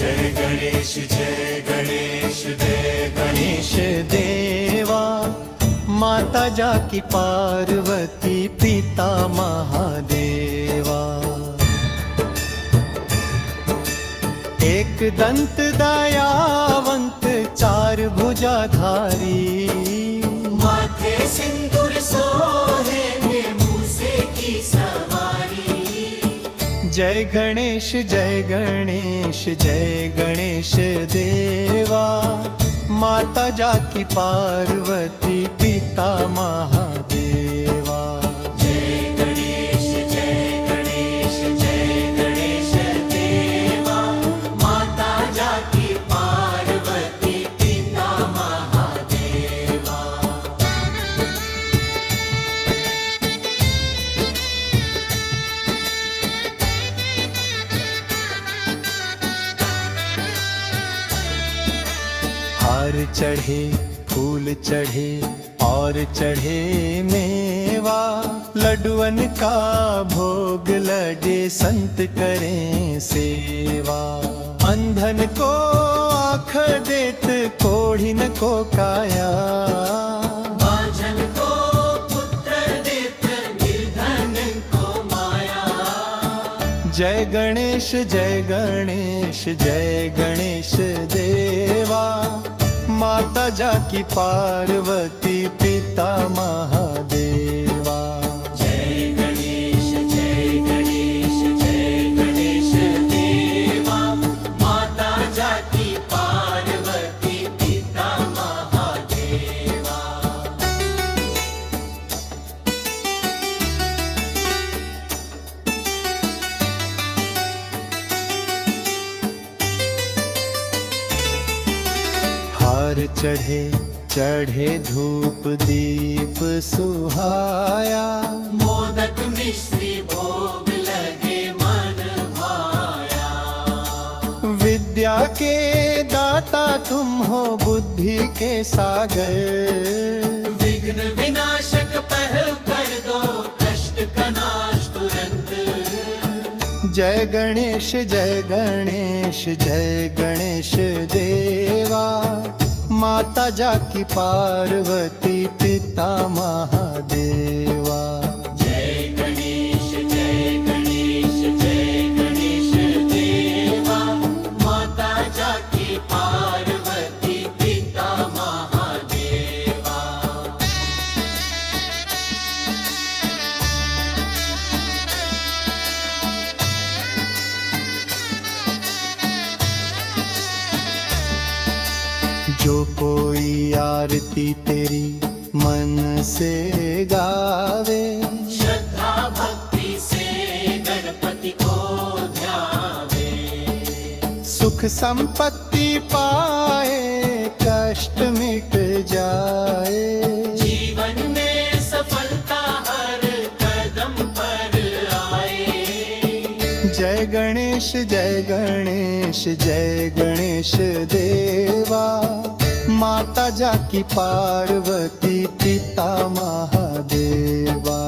जय गणेश जय गणेश जय गणेश देवा माता जाकी पार्वती पिता महादेवा। एक दंत दयावंत चार भुजाधारी, माथे सिंदूर सोहे में मूसे की सवारी। जय गणेश जय गणेश जय गणेश देवा माता जाकी पार्वती पिता महादेवा। जय गणेश जय गणेश जय गणेश देवा माता जाकी पार्वती पिता महादेवा। हार चढ़े फूल चढ़े और चढ़े मेवा, लड्डुअन का भोग लगे संत करें सेवा। अंधन को आँख देत कोढ़िन को काया, बांझन को पुत्र देत निर्धन को माया। जय गणेश जय गणेश जय गणेश देवा माता जाकी पार्वती पिता महादेवा। जय गणेश जय गणेश जय गणेश देवा माता जाकी पार्वती पिता महादेवा। हार चढ़े चढ़े धूप दीप सुहाया, मोदक मिश्री भोग लगे मन भाया। विद्या के दाता तुम हो बुद्धि के सागर, विघ्न विनाशक पहल कर दो कष्ट का नाश तुरंत। जय गणेश जय गणेश जय गणेश देवा माता जाकी पार्वती पिता महादेवा। जय गणेश जय गणेश जय गणेश देवा माता जाकी पार्वती पिता महादेवा। जो कोई आरती तेरी मन से गावे, श्रद्धा भक्ति से गणपति को ध्यावे। सुख संपत्ति पाए कष्ट मिट जाए। जीवन में सफलता हर कदम पर आए। जय गणेश जय गणेश जय गणेश देवा माता जाकी पार्वती पिता महादेवा।